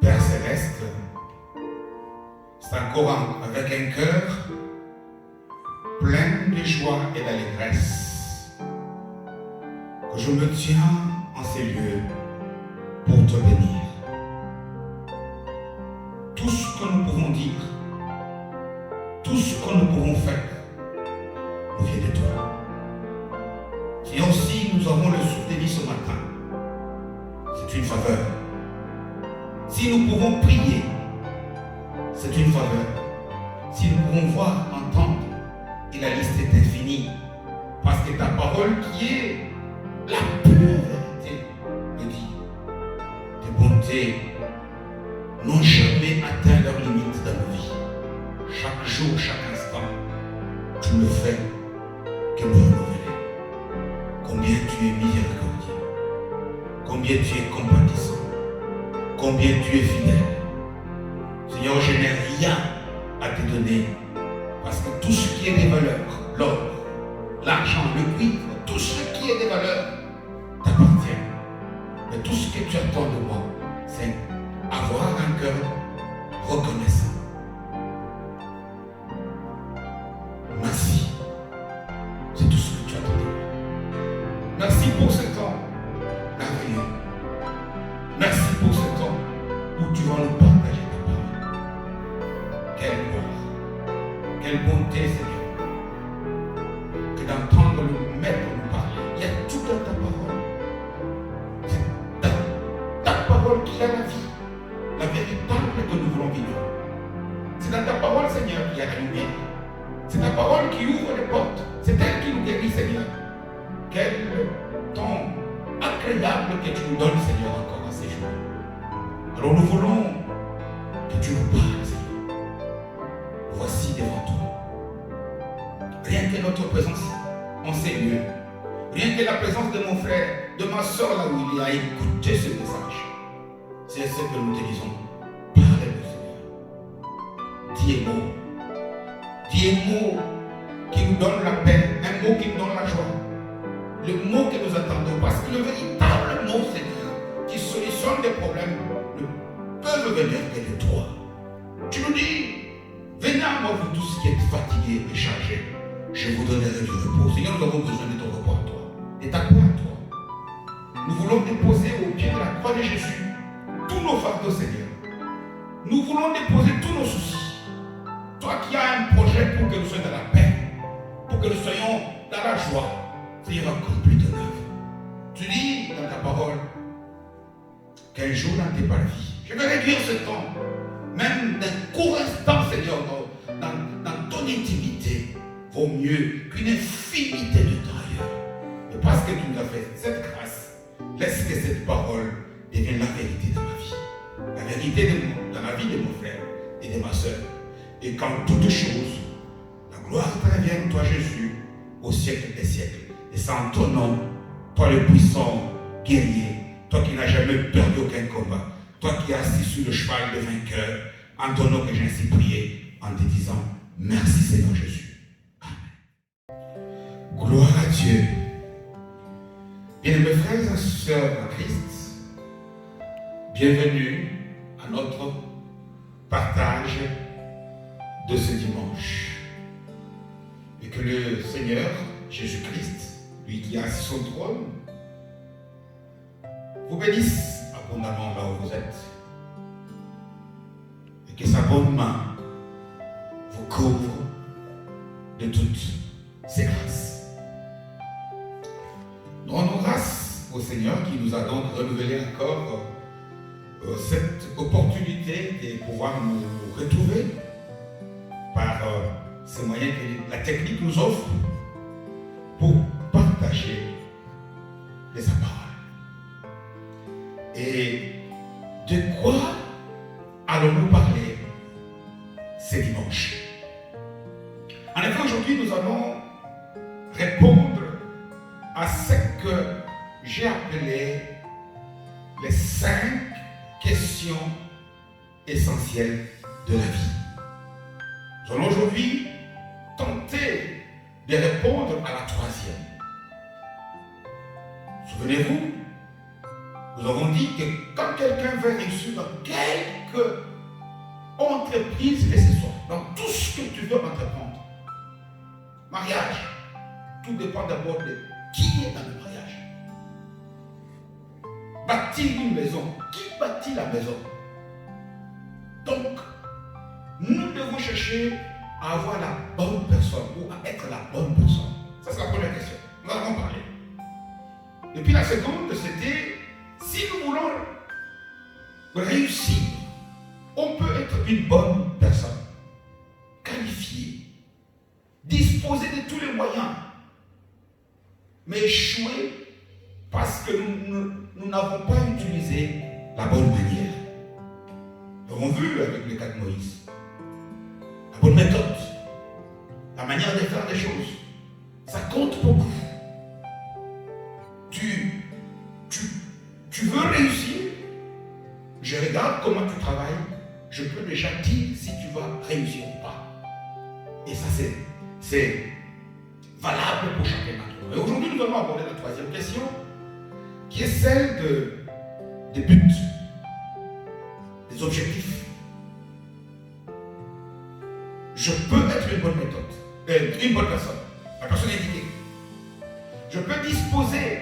Père Céleste, c'est encore avec un cœur plein de joie et d'allégresse que je me tiens en ces lieux pour te bénir. Tout ce que nous pouvons dire, tout ce que nous pouvons faire, nous vient de toi. Si aussi nous avons le souffle de vie ce matin, c'est une faveur. Si nous pouvons prier, c'est une faveur. Si nous pouvons voir, entendre, et la liste est infinie. Parce que ta parole qui est la pure vérité me dit, tes bontés n'ont jamais atteint leurs limites dans nos vies. Chaque jour, chaque instant, tu ne fais que me renouveler. Combien tu es miséricordieux, combien tu es compatissant, combien tu es fidèle. Seigneur, je n'ai rien à te donner parce que tout ce qui est des valeurs, l'or, l'argent, le cuivre, tout ce qui est des valeurs t'appartient. Mais tout ce que tu attends de moi, c'est avoir un cœur reconnaissant. Merci. C'est tout ce que tu attends de moi. Merci pour ce temps merveilleux. Merci pour ce temps où tu vas nous partager ta parole. Quelle gloire, quelle bonté, Seigneur, que d'entendre le Maître nous parler. Il y a tout dans ta parole. C'est dans ta parole qu'il y a la vie, la véritable que nous voulons vivre. C'est dans ta parole, Seigneur, qu'il y a la lumière. C'est ta parole qui ouvre les portes. C'est elle qui nous guérit, Seigneur. Quel temps agréable que tu nous donnes, Seigneur, encore à ces jours. Alors nous voulons que tu nous parles, Seigneur. Voici devant toi. Rien que notre présence en ces lieux, rien que la présence de mon frère, de ma soeur là où il a écouté ce message, c'est ce que nous te disons. Parle-nous, Seigneur. Dis un mot. Dis un mot qui nous donne la paix, un mot qui nous donne la joie. Le mot que nous attendons, parce que le véritable mot, Seigneur, qui solutionne des problèmes, ne peuvent venir que de toi. Tu nous dis, venez à moi, vous tous qui êtes fatigués et chargés, je vous donnerai du repos. Seigneur, nous avons besoin de ton repos à toi, et ta croix à toi. Nous voulons déposer au pied de la croix de Jésus tous nos fardeaux, Seigneur. Nous voulons déposer tous nos soucis. Toi qui as un projet pour que nous soyons dans la paix, pour que nous soyons dans la joie, Seigneur, accomplis ton œuvre. Tu dis dans ta parole qu'un jour dans tes parvis, je vais réduire ce temps, même d'un court instant, Seigneur, dans ton intimité, vaut mieux qu'une infinité de temps ailleurs. Et parce que tu nous as fait cette grâce, laisse que cette parole devienne la vérité dans ma vie. La vérité dans la vie de mon frère et de ma soeur. Et qu'en toutes choses, la gloire te revienne, toi Jésus, au siècle des siècles. Et c'est en ton nom, toi le puissant guerrier, toi qui n'as jamais perdu aucun combat, toi qui es assis sur le cheval de vainqueur, en ton nom que j'ai ainsi prié, en te disant, merci Seigneur Jésus. Amen. Gloire à Dieu. Bien mes frères et sœurs en Christ, bienvenue à notre partage de ce dimanche. Et que le Seigneur Jésus-Christ, lui qui a assis son trône, vous bénisse abondamment là où vous êtes. Et que sa bonne main vous couvre de toutes ses grâces. Nous rendons grâce au Seigneur qui nous a donc renouvelé encore cette opportunité de pouvoir nous retrouver par ces moyens que la technique nous offre pour partager de sa parole. Et De quoi allons-nous parler ce dimanche? En effet, aujourd'hui, nous allons répondre à ce que j'ai appelé les 5 questions essentielles de la vie. Nous allons aujourd'hui tenter de répondre à la 3e. Souvenez-vous, nous avons dit que quand quelqu'un veut réussir dans quelque entreprise que ce soit, dans tout ce que tu veux entreprendre, mariage, tout dépend d'abord de qui est dans le mariage. Bâtir une maison, qui bâtit la maison? Donc, nous devons chercher à avoir la bonne personne ou à être la bonne personne. Ça, c'est la première question. Nous allons parler. Et puis la seconde, c'était si nous voulons réussir, on peut être une bonne personne, qualifiée, disposer de tous les moyens, mais échouer parce que nous n'avons pas utilisé la bonne manière. Nous avons vu avec le cas de Moïse, la bonne méthode, la manière de faire les choses, ça compte beaucoup. Tu veux réussir, je regarde comment tu travailles, je peux déjà dire si tu vas réussir ou pas. Et ça, c'est valable pour chacun d'entre nous. Et aujourd'hui, nous allons aborder la 3e question, qui est celle des buts, des objectifs. Je peux être une bonne méthode, une bonne personne, la personne indiquée. Je peux disposer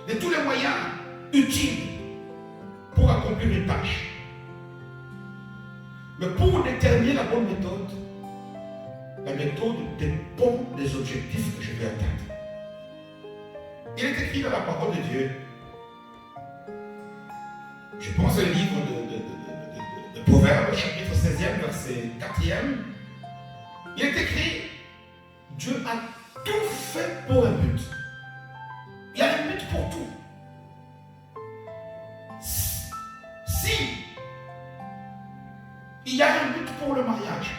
de tous les moyens utiles pour accomplir une tâche. Mais pour déterminer la bonne méthode, la méthode dépend des objectifs que je vais atteindre. Il est écrit dans la parole de Dieu, je pense au livre de Proverbes, chapitre 16e, verset 4e, il est écrit, Dieu a tout fait pour un but. Il y a un but pour tout. Si il y a un but pour le mariage,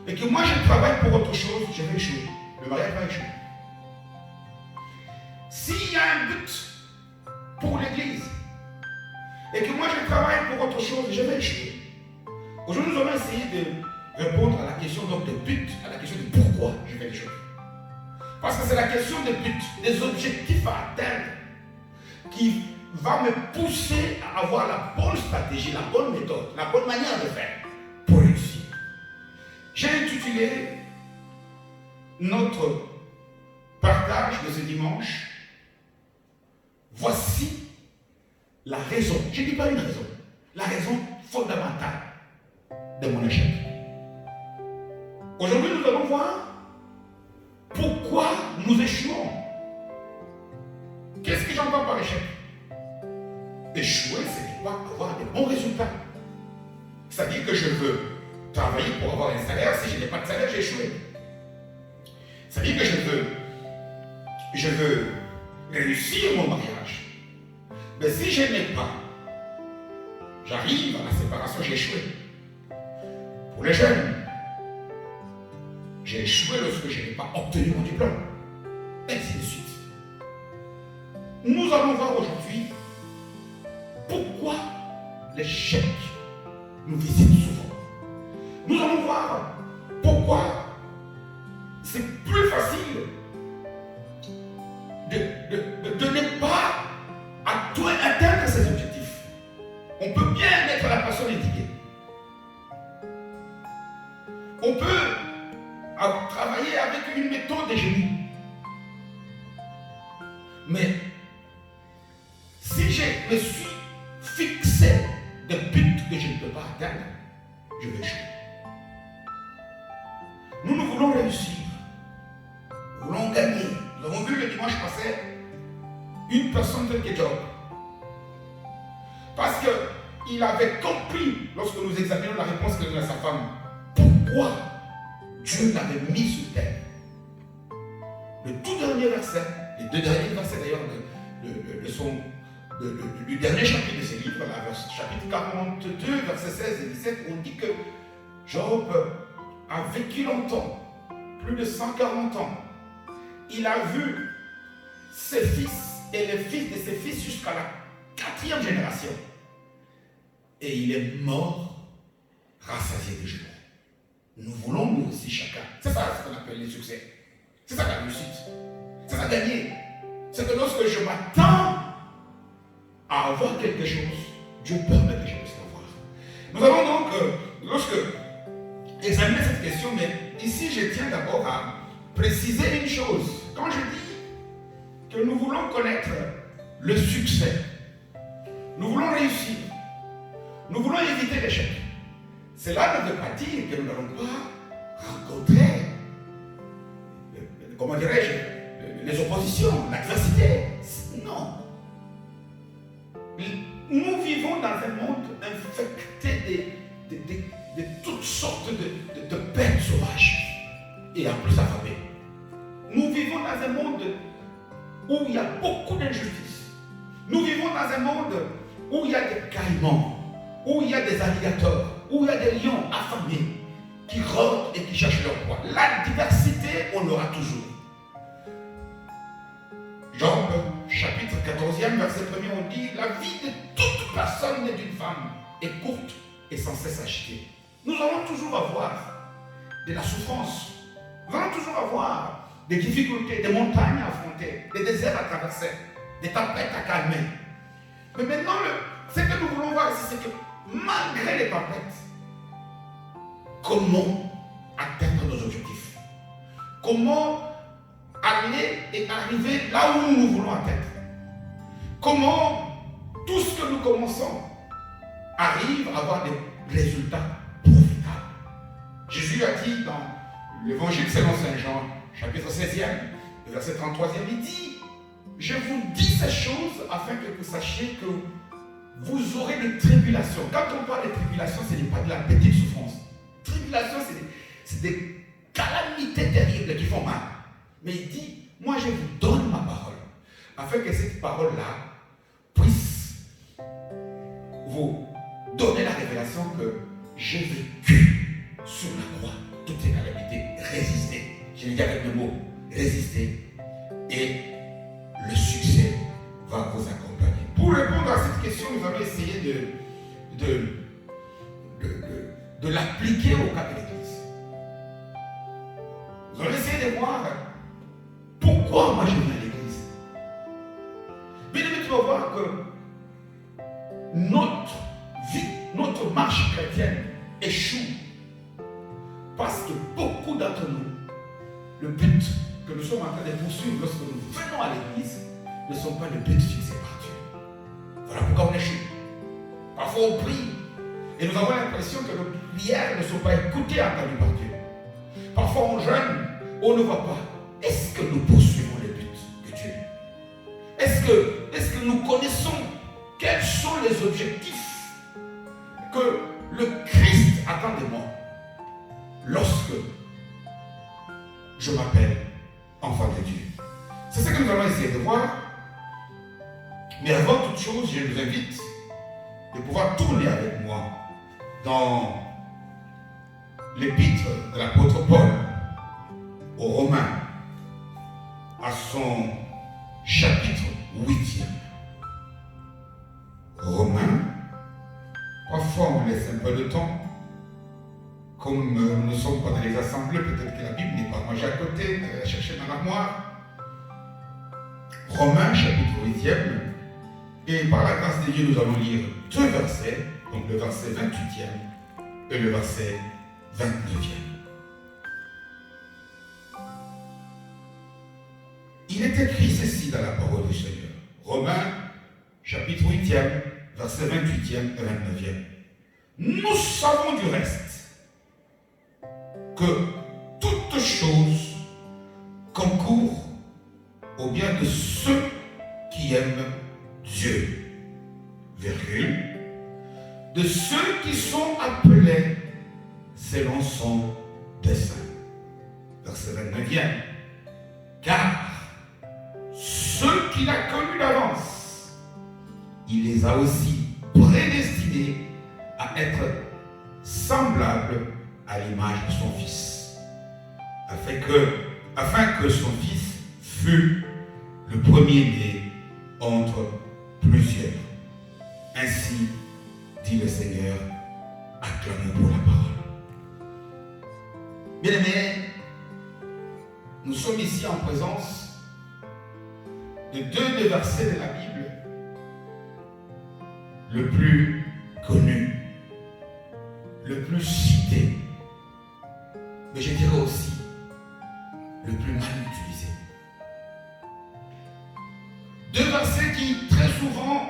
et que moi je travaille pour autre chose, je vais échouer. Le mariage va échouer. S'il y a un but pour l'église, et que moi je travaille pour autre chose, je vais échouer. Aujourd'hui, nous allons essayer de répondre à la question donc de but, à la question de pourquoi je fais les choses. Parce que c'est la question des buts, des objectifs à atteindre qui va me pousser à avoir la bonne stratégie, la bonne méthode, la bonne manière de faire pour réussir. J'ai intitulé notre partage de ce dimanche, voici la raison, je ne dis pas une raison, la raison fondamentale de mon échec. Aujourd'hui, nous allons voir pourquoi nous échouons. Qu'est-ce que j'entends par échec? Échouer, ce n'est pas avoir de bons résultats. C'est-à-dire que je veux travailler pour avoir un salaire, si je n'ai pas de salaire, j'ai échoué. C'est-à-dire que je veux réussir mon mariage. Mais si je n'ai pas, j'arrive à la séparation, j'ai échoué. Pour les jeunes, j'ai échoué lorsque je n'ai pas obtenu mon diplôme. Et ainsi de suite. Nous allons voir aujourd'hui pourquoi l'échec nous visite souvent. Nous allons voir pourquoi c'est plus facile de ne pas atteindre ses objectifs. On peut bien être la personne indiquée. On peut travailler avec une méthode de génie. Mais si je me suis fixé des buts que je ne peux pas atteindre, je vais échouer. Nous voulons réussir. Nous voulons gagner. Nous avons vu le dimanche passé une personne telle que Job. Parce qu'il avait compris, lorsque nous examinons la réponse qu'il donnait à sa femme, pourquoi Dieu l'avait mis sur terre. Le tout dernier verset, les deux derniers versets d'ailleurs de son du dernier chapitre de ce livre, chapitre 42, versets 16 et 17, on dit que Job a vécu longtemps, plus de 140 ans. Il a vu ses fils et les fils de ses fils jusqu'à la 4e génération. Et il est mort rassasié de joie. Nous voulons nous aussi chacun. C'est ça ce qu'on appelle le succès. C'est ça la réussite. C'est ça gagner. C'est que lorsque je m'attends à avoir quelque chose, Dieu permet que je puisse l'avoir. Nous allons donc, lorsque examiner cette question, mais ici je tiens d'abord à préciser une chose. Quand je dis que nous voulons connaître le succès, nous voulons réussir, nous voulons éviter l'échec, cela ne veut pas dire que nous n'allons pas rencontrer, comment dirais-je, les oppositions, l'adversité. Non. Nous vivons dans un monde infecté de toutes sortes de bêtes sauvages et en plus affamées. Nous vivons dans un monde où il y a beaucoup d'injustices. Nous vivons dans un monde où il y a des caïmans, où il y a des alligators, où il y a des lions affamés qui rôdent et qui cherchent leur proie. La diversité, on l'aura toujours. Job, chapitre 14e, verset 1er, on dit « La vie de toute personne née d'une femme est courte et sans cesse agitée. » Nous allons toujours avoir de la souffrance. Nous allons toujours avoir des difficultés, des montagnes à affronter, des déserts à traverser, des tempêtes à calmer. Mais maintenant, ce que nous voulons voir ici, c'est que malgré les tempêtes, comment atteindre nos objectifs? Comment aller et arriver là où nous voulons atteindre? Comment tout ce que nous commençons arrive à avoir des résultats profitables? Jésus a dit dans l'évangile selon Saint Jean, chapitre 16e, verset 33e, il dit « Je vous dis ces choses afin que vous sachiez que vous aurez des tribulations. » Quand on parle de tribulations, ce n'est pas de la petite souffrance. Tribulation, c'est des calamités terribles qui font mal. Mais il dit, moi je vous donne ma parole, afin que cette parole-là puisse vous donner la révélation que j'ai vécu sur la croix toutes ces calamités, résister. Je l'ai dit avec mes mots, résister. Et le succès va vous accompagner. Pour répondre à cette question, nous allons essayer de l'appliquer au cas de l'Église. Nous allons essayer de voir pourquoi moi je viens à l'Église. Bien aimé, tu vas voir que notre vie, notre marche chrétienne échoue parce que beaucoup d'entre nous, le but que nous sommes en train de poursuivre lorsque nous venons à l'Église ne sont pas le but fixé par Dieu. Voilà pourquoi on échoue. Parfois on prie et nous avons l'impression que nos prières ne sont pas écoutées, entendues par Dieu. Parfois on jeûne, on ne voit pas. Est-ce que nous poursuivons le but de Dieu? Est-ce que nous connaissons quels sont les objectifs que le Christ attend de moi lorsque je m'appelle enfant de Dieu? C'est ce que nous allons essayer de voir. Mais avant toute chose, je vous invite de pouvoir tourner avec moi dans l'épître de l'apôtre Paul aux Romains, à son chapitre 8e. Romains, parfois on laisse un peu de temps, comme nous ne sommes pas dans les assemblées, peut-être que la Bible n'est pas rangée à côté, à chercher dans l'armoire. Romains, chapitre 8e, et par la grâce de Dieu, nous allons lire 2 versets, donc le verset 28e et le verset 29e. Il est écrit ceci dans la parole du Seigneur. Romains, chapitre 8e, verset 28e et 29e. Nous savons du reste que toutes choses concourent au bien de ceux qui aiment Dieu, virgule, de ceux qui sont appelés selon son dessein. Verset 29e. Car ceux qu'il a connus d'avance, il les a aussi prédestinés à être semblables à l'image de son Fils, afin que son Fils fût le premier-né entre plusieurs. Ainsi dit le Seigneur, acclamons pour la parole. Bien-aimés, nous sommes ici en présence de deux des versets de la Bible le plus connu, le plus cité, mais je dirais aussi le plus mal utilisé. Deux versets qui très souvent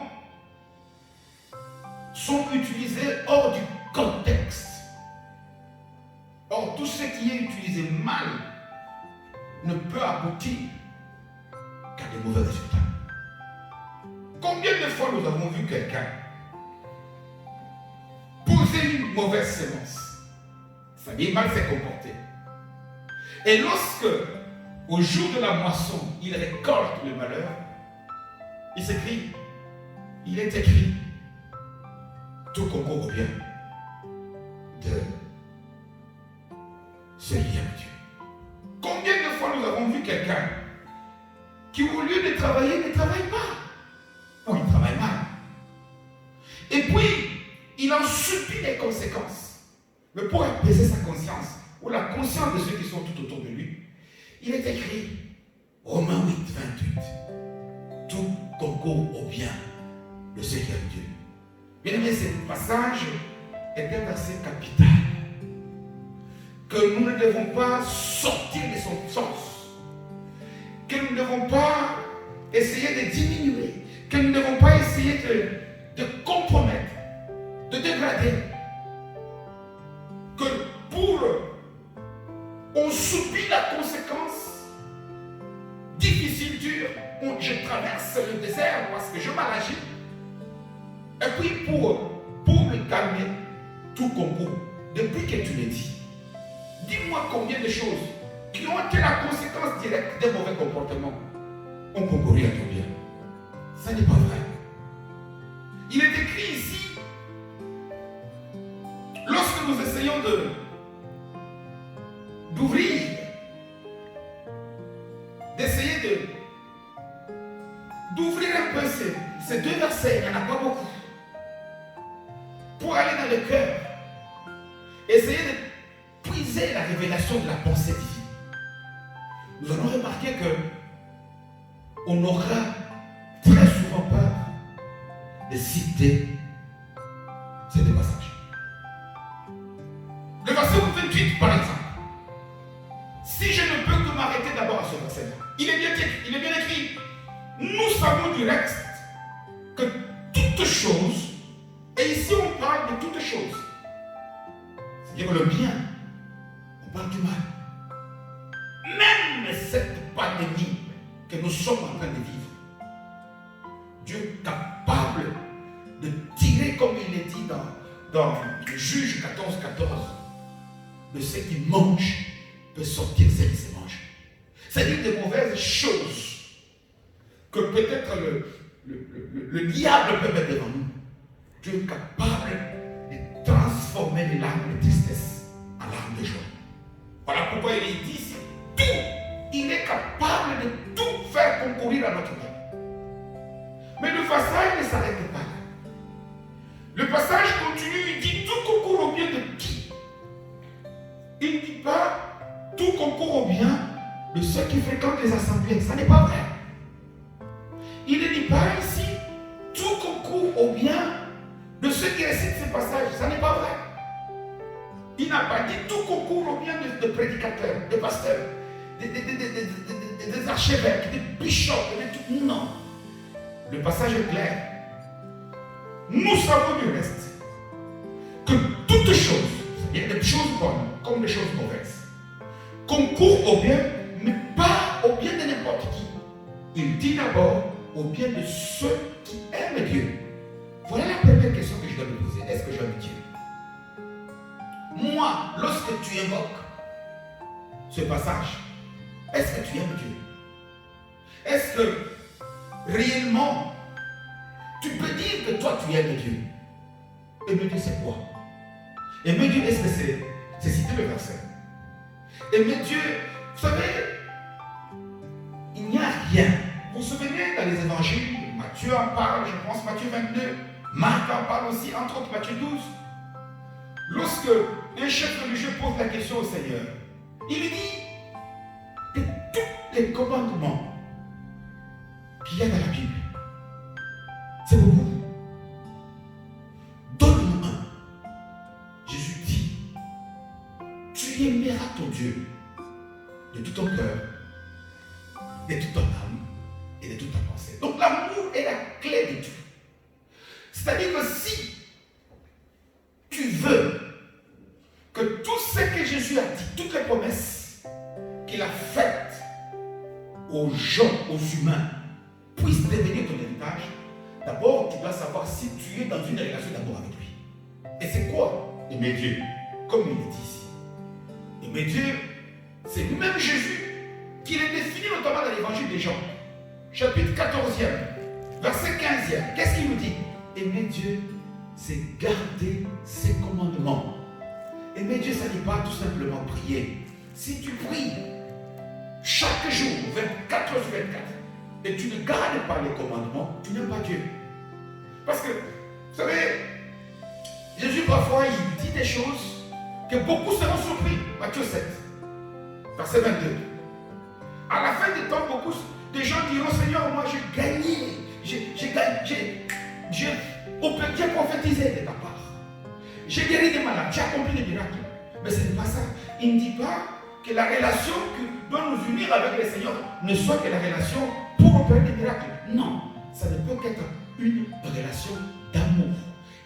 sont utilisés hors du contexte. Or, tout ce qui est utilisé mal ne peut aboutir qu'à de mauvais résultats. Combien de fois nous avons vu quelqu'un poser une mauvaise sémence, c'est-à-dire mal s'est comporté, et lorsque, au jour de la moisson, il récolte le malheur, il est écrit, tout concourt au bien de celui qui aime Dieu. Combien de fois nous avons vu quelqu'un qui, au lieu de travailler, ne travaille pas, ou il travaille mal, et puis il en subit les conséquences. Mais pour apaiser sa conscience, ou la conscience de ceux qui sont tout autour de lui, il est écrit, Romains 8, 28, tout concourt au bien de ceux qui aiment Dieu. Bien aimé, ce passage est un verset capital que nous ne devons pas sortir de son sens, que nous ne devons pas essayer de diminuer, que nous ne devons pas essayer de compromettre, de dégrader, que on subit la conséquence difficile, dure, je traverse le désert parce que je m'agis. Et puis pour me calmer, tout concourt. Depuis que tu le dis, dis-moi combien de choses qui ont été la conséquence directe des mauvais comportements ont concouru à ton bien. Ça n'est pas vrai. Il est écrit ici, lorsque nous essayons d'ouvrir, d'essayer d'ouvrir un peu ces deux versets, il n'y en a pas beaucoup, pour aller dans le cœur, essayer de puiser la révélation de la pensée divine. Nous allons remarquer qu'on aura très souvent peur de citer ces deux passages. Le verset 28, par exemple. Si je ne peux que m'arrêter d'abord à ce verset-là, il est bien écrit. Nous savons du reste que toutes choses, et ici on parle de toutes choses, c'est-à-dire le bien, on parle du mal. Même cette pandémie que nous sommes en train de vivre, Dieu est capable de tirer, comme il est dit dans le Juge 14, 14, de ce qui mange peut sortir ce qui se mange. C'est-à-dire des mauvaises choses que peut-être le diable peut mettre devant nous. Dieu est capable de transformer les larmes de tristesse en larmes de joie. Voilà pourquoi il est dit ici, tout, il est capable de tout faire concourir à notre bien. Mais le passage ne s'arrête pas là. Le passage continue, il dit tout concourt au bien de qui? Il ne dit pas tout concourt au bien de ceux qui fréquentent les assemblées. Ça n'est pas vrai. Il ne dit pas ici tout concourt au bien de ceux qui récitent ces passages. Ça n'est pas vrai. Il n'a pas dit tout concourt au bien de prédicateurs, de pasteurs, des archevêques, des bishops, de tout. Non. Le passage est clair. Nous savons du reste que toutes choses, c'est-à-dire des choses bonnes comme des choses mauvaises, concourent au bien, mais pas au bien de n'importe qui. Il dit d'abord au bien de ceux qui aiment Dieu. Voilà la première question que je dois me poser. Est-ce que j'aime Dieu? Moi, lorsque tu évoques ce passage, est-ce que tu aimes Dieu? Est-ce que réellement tu peux dire dire que toi tu aimes Dieu. Aimer Dieu c'est quoi? Aimer Dieu, est-ce que c'est citer le verset? Aimer Dieu, vous savez, il n'y a rien. Vous vous souvenez dans les évangiles, Matthieu en parle, je pense Matthieu 22, Marc en parle aussi, entre autres Matthieu 12. Lorsque les chefs religieux posent la question au Seigneur, il lui dit que tous les commandements qu'il y a dans la Bible, c'est pour vous. Donne-nous un. Jésus dit, tu aimeras ton Dieu de tout ton cœur, de toute ton âme et de toute ta pensée. Donc l'amour est la clé de tout. C'est-à-dire que si tu veux que tout ce que Jésus a dit, toutes les promesses qu'il a faites aux gens, aux humains, puissent devenir ton héritage, d'abord tu dois savoir si tu es dans une relation d'amour avec lui. Et c'est quoi aimer Dieu? Comme il est dit ici. Aimer Dieu, c'est lui-même Jésus qui le définit notamment dans l'évangile des Jean, chapitre 14e, verset 15e. Qu'est-ce qu'il nous dit? Aimer Dieu, c'est garder ses commandements. Aimer Dieu, ça ne dit pas tout simplement prier. Si tu pries chaque jour, 24 heures sur 24, et tu ne gardes pas les commandements, tu n'aimes pas Dieu. Parce que, vous savez, Jésus parfois il dit des choses que beaucoup seront surpris. Matthieu 7, verset 22. À la fin du temps, beaucoup de gens diront, Seigneur, moi j'ai gagné, j'ai prophétisé de ta part. J'ai guéri des malades, j'ai accompli des miracles. Mais ce n'est pas ça. Il ne dit pas que la relation qui doit nous unir avec le Seigneur ne soit que la relation pour opérer des miracles. Non, ça ne peut qu'être une relation d'amour.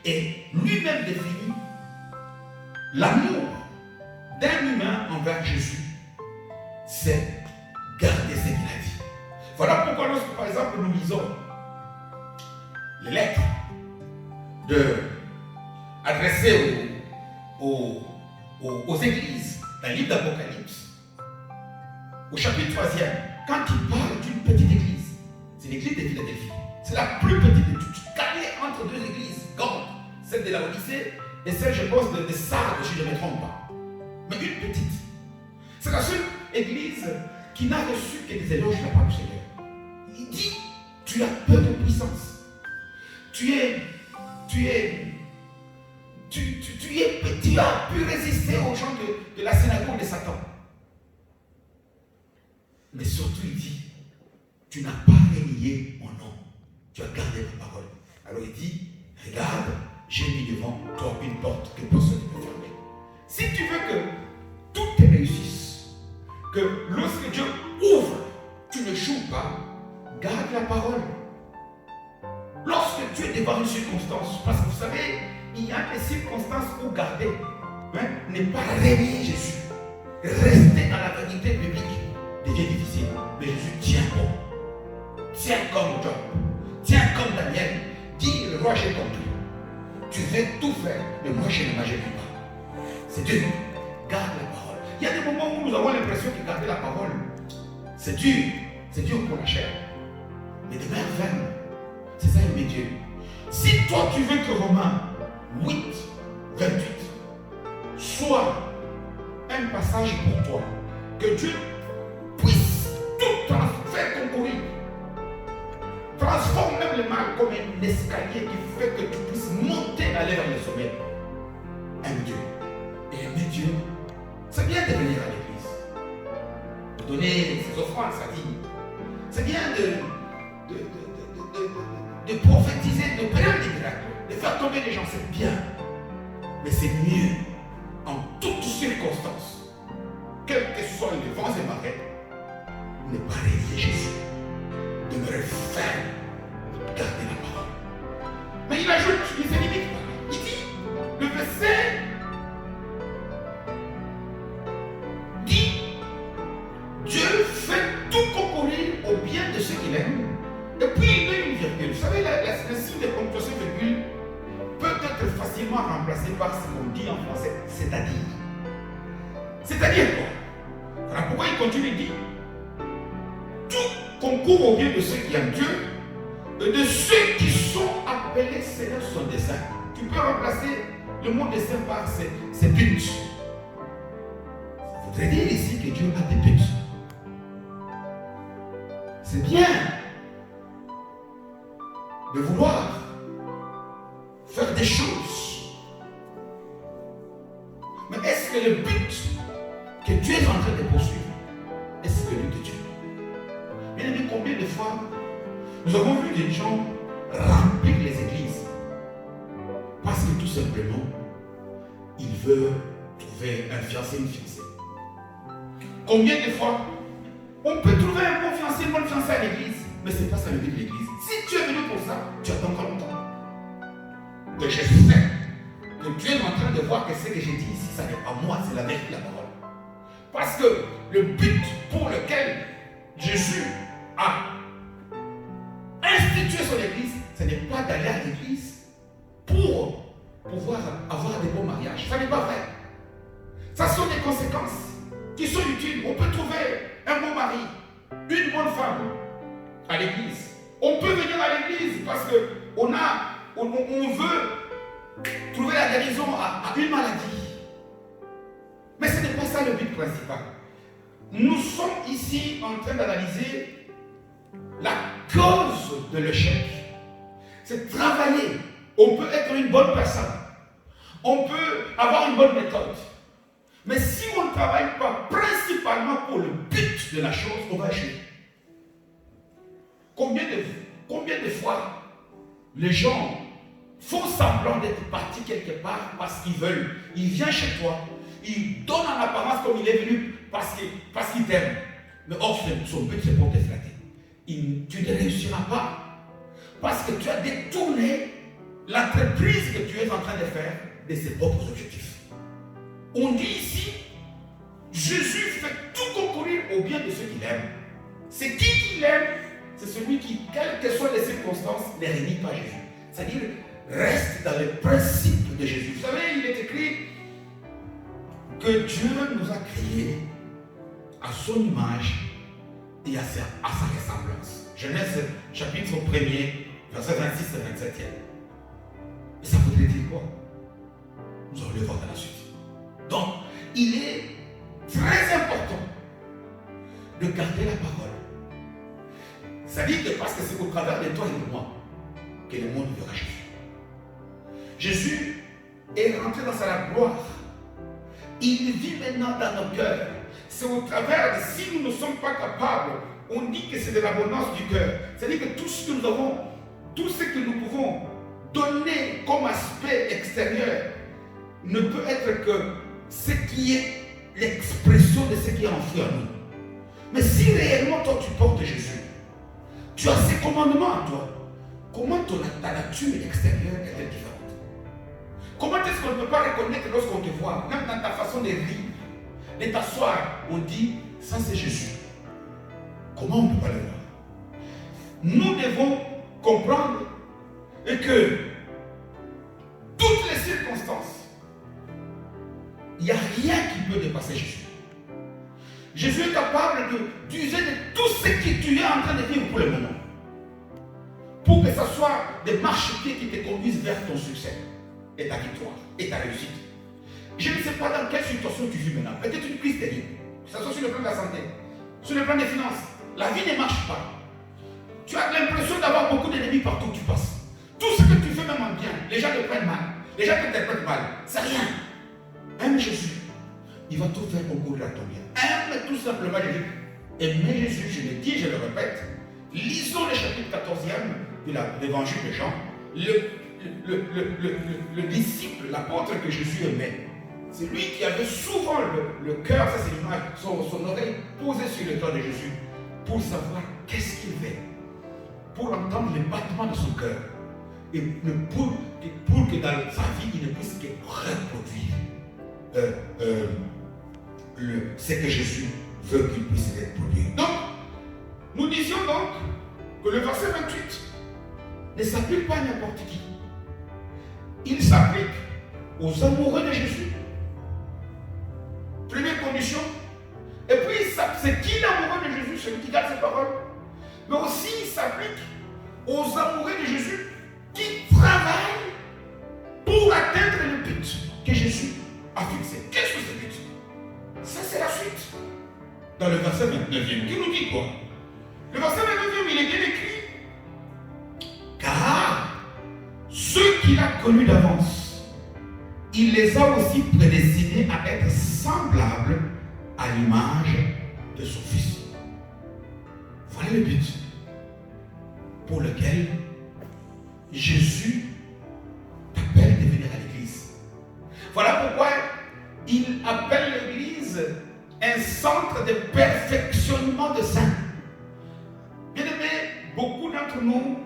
Et lui-même définit l'amour d'un humain envers Jésus, c'est garder ce qu'il a dit. Voilà pourquoi lorsque par exemple nous lisons les lettres adressées aux églises dans le livre d'Apocalypse, au chapitre 3e, quand il parle d'une petite église, c'est l'église de Philadelphie. C'est la plus petite de toutes, calée entre deux églises grandes, celle de la Odyssée et celle, je pense, de Sardes, si je ne me trompe pas. Mais une petite. C'est la seule église qui n'a reçu que des éloges de la part du Seigneur. Il dit, tu as peu de puissance. Tu as pu résister aux gens de la synagogue de Satan. Mais surtout, il dit, tu n'as pas renié mon nom. Tu as gardé ma parole. Alors il dit, regarde, j'ai mis devant toi une porte que personne ne peut fermer. Si tu veux que tout te réussisse, que lorsque Dieu ouvre, tu ne joues pas, garde la parole. Lorsque tu es devant une circonstance, parce que vous savez, il y a des circonstances où garder, ne pas renier Jésus, rester dans la vérité biblique devient difficile. Mais Jésus tient bon. Tiens comme Job, tiens comme Daniel, dis le roi j'ai compris. Tu veux tout faire, mais moi je ne m'agis pas. C'est Dieu. Garde la parole. Il y a des moments où nous avons l'impression que garder la parole, c'est dur. C'est dur pour la chair. Mais demeure ferme. C'est ça aimer Dieu. Si toi tu veux que Romains 8, 28 soit un passage pour toi, que Dieu puisse tout faire concourir, transforme même le mal comme un escalier qui fait que tu puisses monter aller vers le sommet. Aime Dieu. Et aimer Dieu, c'est bien de venir à l'église, de donner ses offrandes, ça dit. C'est bien de prophétiser, de prendre des miracles, de faire tomber les gens, c'est bien. Mais c'est mieux, en toutes circonstances, quels que soient les vents et marées, ne pas renier Jésus, demeurer ferme, garder la parole. Mais il ajoute, il se limite pas. Il dit, le verset dit, Dieu fait tout concourir au bien de ceux qu'il aime. Et puis il met une virgule. Vous savez, le signe de ponctuation virgule peut être facilement remplacé par ce qu'on dit en français, c'est-à-dire. C'est-à-dire quoi? Voilà pourquoi il continue, il dit, tout concourt au bien de ceux qui aiment Dieu et de ceux qui sont appelés appeler Seigneur son dessein. Tu peux remplacer le mot dessein par ses buts. Ça voudrait dire ici que Dieu a des buts. C'est bien de vouloir faire des choses. Mais est-ce que le but que tu es en train de poursuivre est celui de Dieu? Bien aimé, combien de fois nous avons vu des gens remplir les églises parce que tout simplement ils veulent trouver un fiancé, une fiancée. Combien de fois on peut trouver un bon fiancé, une bonne fiancée à l'église, mais ce n'est pas ça le but de l'église. Si tu es venu pour ça, tu attends encore longtemps. Que je sais que tu es en train de voir que ce que j'ai dit ici, ça n'est pas moi, c'est la vérité de la parole. Parce que le but pour lequel Jésus a institué son église, ce n'est pas d'aller à l'église pour pouvoir avoir des bons mariages. Ça n'est pas vrai. Ça sont des conséquences qui sont utiles. On peut trouver un bon mari, une bonne femme à l'église. On peut venir à l'église parce qu'on veut trouver la guérison à une maladie. Mais ce n'est pas ça le but principal. Nous sommes ici en train d'analyser la cause de l'échec. C'est travailler. On peut être une bonne personne. On peut avoir une bonne méthode. Mais si on ne travaille pas principalement pour le but de la chose, on va échouer. Combien de fois les gens font semblant d'être partis quelque part parce qu'ils veulent. Il vient chez toi, il donne en apparence comme il est venu parce qu'il t'aime. Mais or, son but c'est pour te flatter. Tu ne réussiras pas parce que tu as détourné l'entreprise que tu es en train de faire de ses propres objectifs. On dit ici, Jésus fait tout concourir au bien de ceux qu'il aime. C'est qui qu'il aime? C'est celui qui, quelles que soient les circonstances, ne renie pas Jésus. C'est-à-dire, reste dans les principes de Jésus. Vous savez, il est écrit que Dieu nous a créés à son image et à sa ressemblance. Genèse chapitre 1er, versets 26 et 27. Et ça voudrait dire quoi? Nous allons le voir dans la suite. Donc, il est très important de garder la parole. C'est-à-dire que parce que c'est au travers de toi et de moi que le monde verra Jésus. Jésus est rentré dans sa gloire. Il vit maintenant dans nos cœurs. C'est au travers de, si nous ne sommes pas capables, on dit que c'est de l'abondance du cœur. C'est-à-dire que tout ce que nous avons, tout ce que nous pouvons donner comme aspect extérieur ne peut être que ce qui est l'expression de ce qui est enfoui en nous. Mais si réellement toi tu portes Jésus, tu as ses commandements en toi, comment ta nature extérieure est-elle différente? Comment est-ce qu'on ne peut pas reconnaître lorsqu'on te voit, même dans ta façon de rire, de t'asseoir, on dit, ça c'est Jésus. Comment on ne peut pas le voir? Nous devons comprendre et que toutes les circonstances, il n'y a rien qui peut dépasser Jésus. Jésus est capable d'user de tout ce que tu es en train de vivre pour le moment. Pour que ce soit des marchepieds qui te conduisent vers ton succès et ta victoire et ta réussite. Je ne sais pas dans quelle situation tu vis maintenant. Peut-être une crise terrible. Que ce soit sur le plan de la santé, sur le plan des finances. La vie ne marche pas. Tu as l'impression d'avoir beaucoup d'ennemis partout où tu passes. Tout ce que tu fais même en bien, les gens te prennent mal. Les gens t'interprètent mal. C'est rien. Aime Jésus. Il va tout faire concourir à ton bien. Aime tout simplement Jésus. Aimez Jésus, je le dis, je le répète. Lisons le chapitre 14e de l'évangile de Jean. Le disciple, l'apôtre que Jésus aimait, c'est lui qui avait souvent le cœur, ça c'est l'image, son oreille posée sur le cœur de Jésus, pour savoir qu'est-ce qu'il fait, pour entendre les battements de son cœur, et pour que dans sa vie, il ne puisse que reproduire ce que Jésus veut qu'il puisse reproduire. Donc, nous disions donc que le verset 28 ne s'applique pas à n'importe qui. Il s'applique aux amoureux de Jésus. Première condition. Et puis, c'est qui l'amoureux de Jésus? Celui qui garde ses paroles. Mais aussi, il s'applique aux amoureux de Jésus qui travaillent dans le verset 29e, qui nous dit quoi? Le verset 29e, il est bien écrit. Car ceux qu'il a connus d'avance, il les a aussi prédestinés à être semblables à l'image de son Fils. Voilà le but pour lequel Jésus t'appelle de venir à l'église. Voilà pourquoi il appelle l'église un centre de perfectionnement de saints. Bien aimé, beaucoup d'entre nous,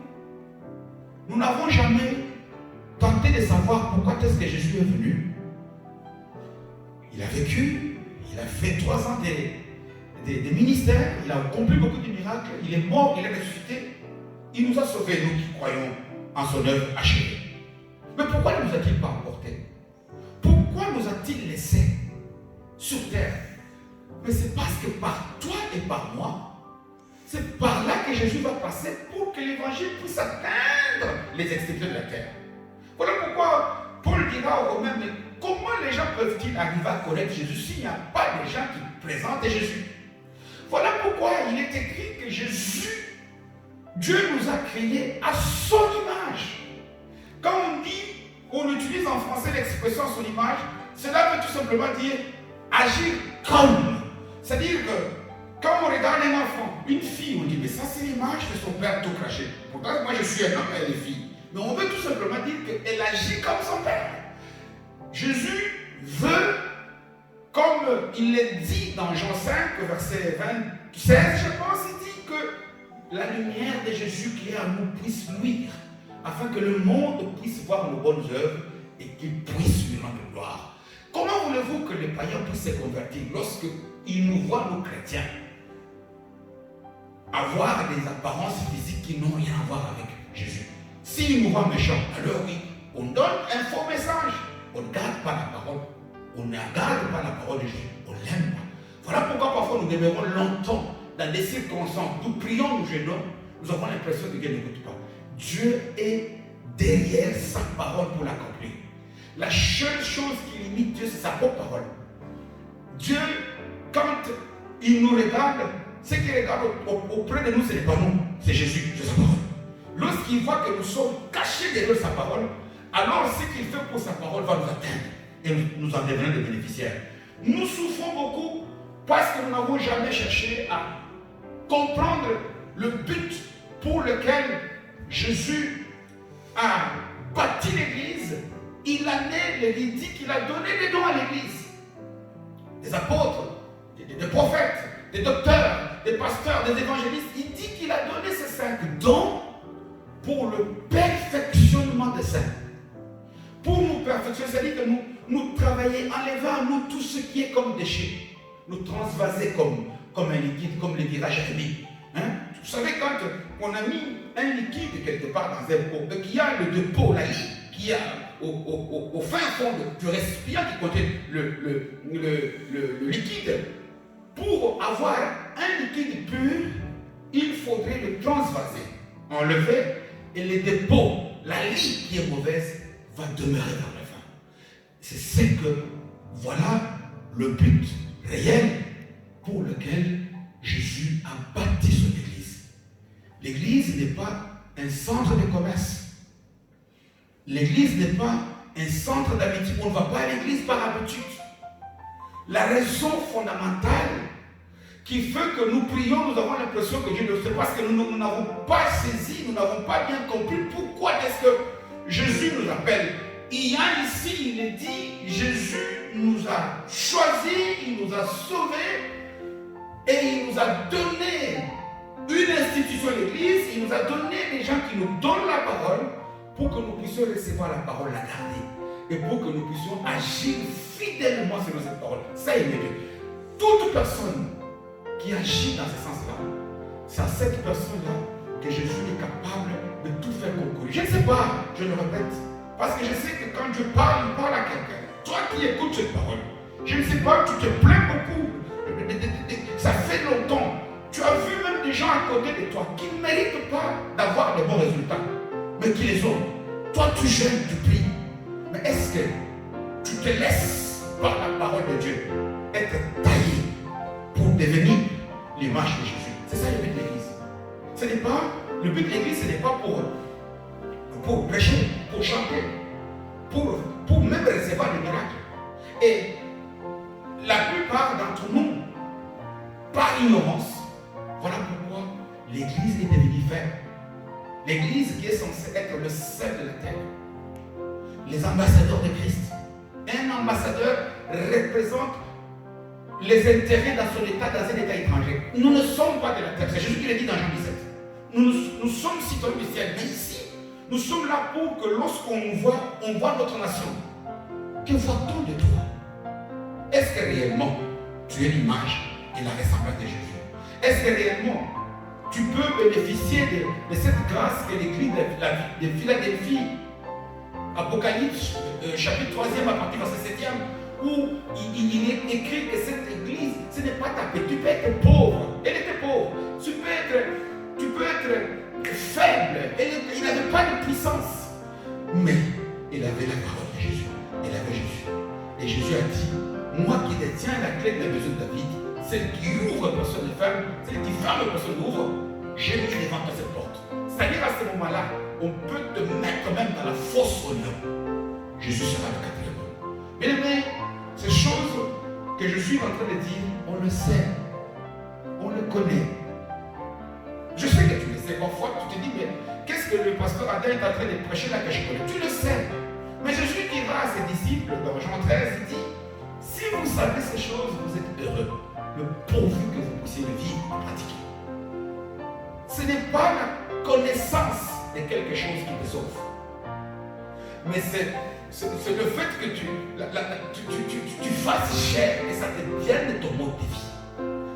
nous n'avons jamais tenté de savoir pourquoi est-ce que Jésus est venu. Il a vécu, il a fait 3 ans des ministères, il a accompli beaucoup de miracles, il est mort, il est ressuscité. Il nous a sauvés, nous qui croyons en son œuvre achevée. Mais pourquoi ne nous a-t-il pas emportés? Pourquoi nous a-t-il laissés sur terre? Mais c'est parce que par toi et par moi, c'est par là que Jésus va passer pour que l'évangile puisse atteindre les extrémités de la terre. Voilà pourquoi Paul dira aux Romains, mais comment les gens peuvent-ils arriver à connaître Jésus s'il n'y a pas de gens qui présentent Jésus? Voilà pourquoi il est écrit que Jésus, Dieu nous a créés à son image. Quand on utilise en français l'expression son image, cela veut tout simplement dire agir comme. C'est-à-dire que quand on regarde un enfant, une fille, on dit mais ça c'est l'image de son père tout craché. Pourtant moi je suis un homme et elle est fille. Mais on veut tout simplement dire qu'elle agit comme son père. Jésus veut, comme il est dit dans Jean 5, verset 26, je pense, il dit que la lumière de Jésus qui est en nous puisse luire, afin que le monde puisse voir nos bonnes œuvres et qu'il puisse lui rendre gloire. Comment voulez-vous que les païens puissent se convertir lorsqu'ils nous voient, nous chrétiens, avoir des apparences physiques qui n'ont rien à voir avec Jésus? S'ils nous voient méchants, alors oui, on donne un faux message. On ne garde pas la parole. On ne garde pas la parole de Jésus. On ne l'aime pas. Voilà pourquoi parfois nous demeurons longtemps dans des circonstances. Nous prions, nous gênons. Nous avons l'impression que Dieu n'écoute pas. Dieu est derrière sa parole pour l'accomplir. La seule chose qui limite Dieu, c'est sa propre parole. Dieu, quand il nous regarde, ce qu'il regarde auprès de nous, ce n'est pas nous, c'est Jésus, c'est sa parole. Lorsqu'il voit que nous sommes cachés derrière sa parole, alors ce qu'il fait pour sa parole va nous atteindre et nous en devenons des bénéficiaires. Nous souffrons beaucoup parce que nous n'avons jamais cherché à comprendre le but pour lequel Jésus a bâti l'Église. Il dit qu'il a donné des dons à l'Église. Des apôtres, des prophètes, des docteurs, des pasteurs, des évangélistes. Il dit qu'il a donné ces 5 dons pour le perfectionnement des saints. Pour nous perfectionner, c'est-à-dire que nous travailler, enlever à nous tout ce qui est comme déchet. Nous transvaser comme un liquide, comme le dira Jérémie. Vous savez, quand on a mis un liquide quelque part dans un pot, qu'il y a le dépôt, la lie, qui a au fin fond du récipient qui contient le liquide, pour avoir un liquide pur, il faudrait le transvaser, enlever, et le dépôt, la lie qui est mauvaise, va demeurer dans le vin. C'est ce que, voilà le but réel pour lequel Jésus a bâti son Église. L'Église n'est pas un centre de commerce. L'Église n'est pas un centre d'amitié. On ne va pas à l'Église par habitude. La raison fondamentale qui fait que nous prions, nous avons l'impression que Dieu ne fait, parce que nous n'avons pas saisi, nous n'avons pas bien compris pourquoi est-ce que Jésus nous appelle. Il y a ici, il est dit, Jésus nous a choisis, il nous a sauvés et il nous a donné une institution, l'Église, il nous a donné des gens qui nous donnent la parole pour que nous puissions recevoir la parole, la garder et pour que nous puissions agir fidèlement selon cette parole. Ça, il est Dieu. Toute personne qui agit dans ce sens-là, c'est à cette personne-là que Jésus est capable de tout faire concourir. Je ne sais pas, je le répète, parce que je sais que quand Dieu parle, il parle à quelqu'un. Toi qui écoutes cette parole, je ne sais pas, tu te plains beaucoup. Ça fait longtemps. Tu as vu même des gens à côté de toi qui ne méritent pas d'avoir de bons résultats, mais qui les ont. Toi, tu jeûnes, tu pries. Mais est-ce que tu te laisses, par la parole de Dieu, être taillé pour devenir l'image de Jésus. C'est ça le but de l'église. Ce n'est pas, le but de l'église, ce n'est pas pour prêcher, pour chanter, pour même recevoir des miracles. Et la plupart d'entre nous, par ignorance, voilà pourquoi l'église est devenue faible. L'église qui est censée être le sel de la terre. Les ambassadeurs de Christ. Un ambassadeur représente les intérêts dans son état, dans un état étranger. Nous ne sommes pas de la terre. C'est Jésus qui l'a dit dans Jean 17. Nous sommes citoyens du ciel. Mais ici, nous sommes là pour que lorsqu'on nous voit, on voit notre nation. Que voit-on de toi? Est-ce que réellement tu es l'image et la ressemblance de Jésus? Est-ce que réellement tu peux bénéficier de cette grâce que l'église de Philadelphie, Apocalypse, chapitre 3e, à partir du verset 7e, où il est écrit que cette église, ce n'est pas ta paix. Tu peux être pauvre. Elle était pauvre. Tu peux être faible. Il n'avait pas de puissance. Mais il avait la parole de Jésus. Il avait Jésus. Et Jésus a dit, moi qui détiens la clé de la maison de David, celle qui ouvre, personne ne ferme, celle qui ferme, personne n'ouvre, j'ai mis devant toi cette porte. C'est-à-dire à ce moment-là, on peut te mettre même dans la fosse au lion. Jésus sera le quatrième homme. Bien aimé, ces choses que je suis en train de dire, on le sait, on le connaît. Je sais que tu le sais. Parfois, tu te dis, mais qu'est-ce que le pasteur Adèle est en train de prêcher là que je connais? Tu le sais. Mais Jésus dira à ses disciples dans Jean 13, il dit, si vous savez ces choses, vous êtes heureux, mais pourvu que vous puissiez le vivre en pratiquer. Ce n'est pas la connaissance de quelque chose qui te sauve. Mais c'est le fait que tu fasses chair et ça devienne ton mode de vie.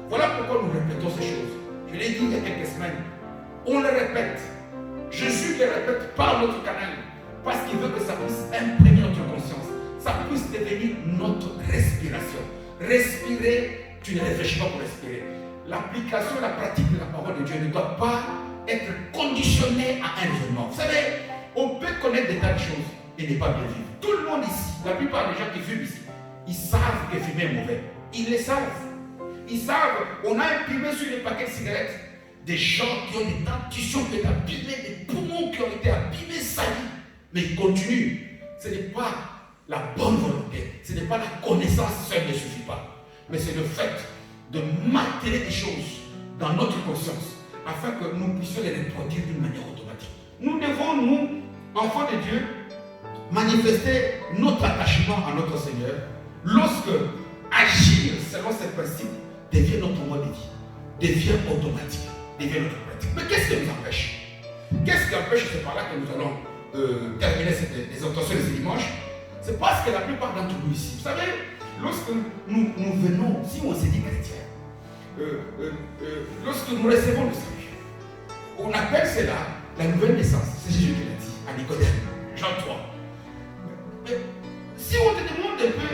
Voilà pourquoi nous répétons ces choses. Je l'ai dit il y a quelques semaines. On le répète. Jésus le répète par notre canal. Parce qu'il veut que ça puisse imprégner notre conscience. Ça puisse devenir notre respiration. Respirer, tu ne réfléchis pas pour respirer. L'application, la pratique de la parole de Dieu ne doit pas être conditionnée à un événement. Vous savez, on peut connaître des tas de choses et ne pas bien vivre. Tout le monde ici, la plupart des gens qui fument ici, ils savent que fumer est mauvais. Ils le savent. Ils savent. On a imprimé sur les paquets de cigarettes des gens qui ont des dentitions qui ont été abîmées, des poumons qui ont été abîmés, salis. Mais ils continuent. Ce n'est pas la bonne volonté. Ce n'est pas la connaissance seule ne suffit pas. Mais c'est le fait de marteler des choses dans notre conscience afin que nous puissions les reproduire d'une manière automatique. Nous devons, nous, enfants de Dieu, manifester notre attachement à notre Seigneur lorsque agir selon ces principes devient notre mode de vie, devient automatique, devient notre pratique. Mais qu'est-ce qui nous empêche? Qu'est-ce qui empêche? C'est par là que nous allons terminer cette exhortation de ce dimanche. C'est parce que la plupart d'entre nous ici, vous savez, lorsque nous venons, si on se dit chrétien, lorsque nous recevons le salut, on appelle cela la nouvelle naissance. C'est Jésus qui l'a dit à Nicodème, Jean 3. Mais si on te demande un peu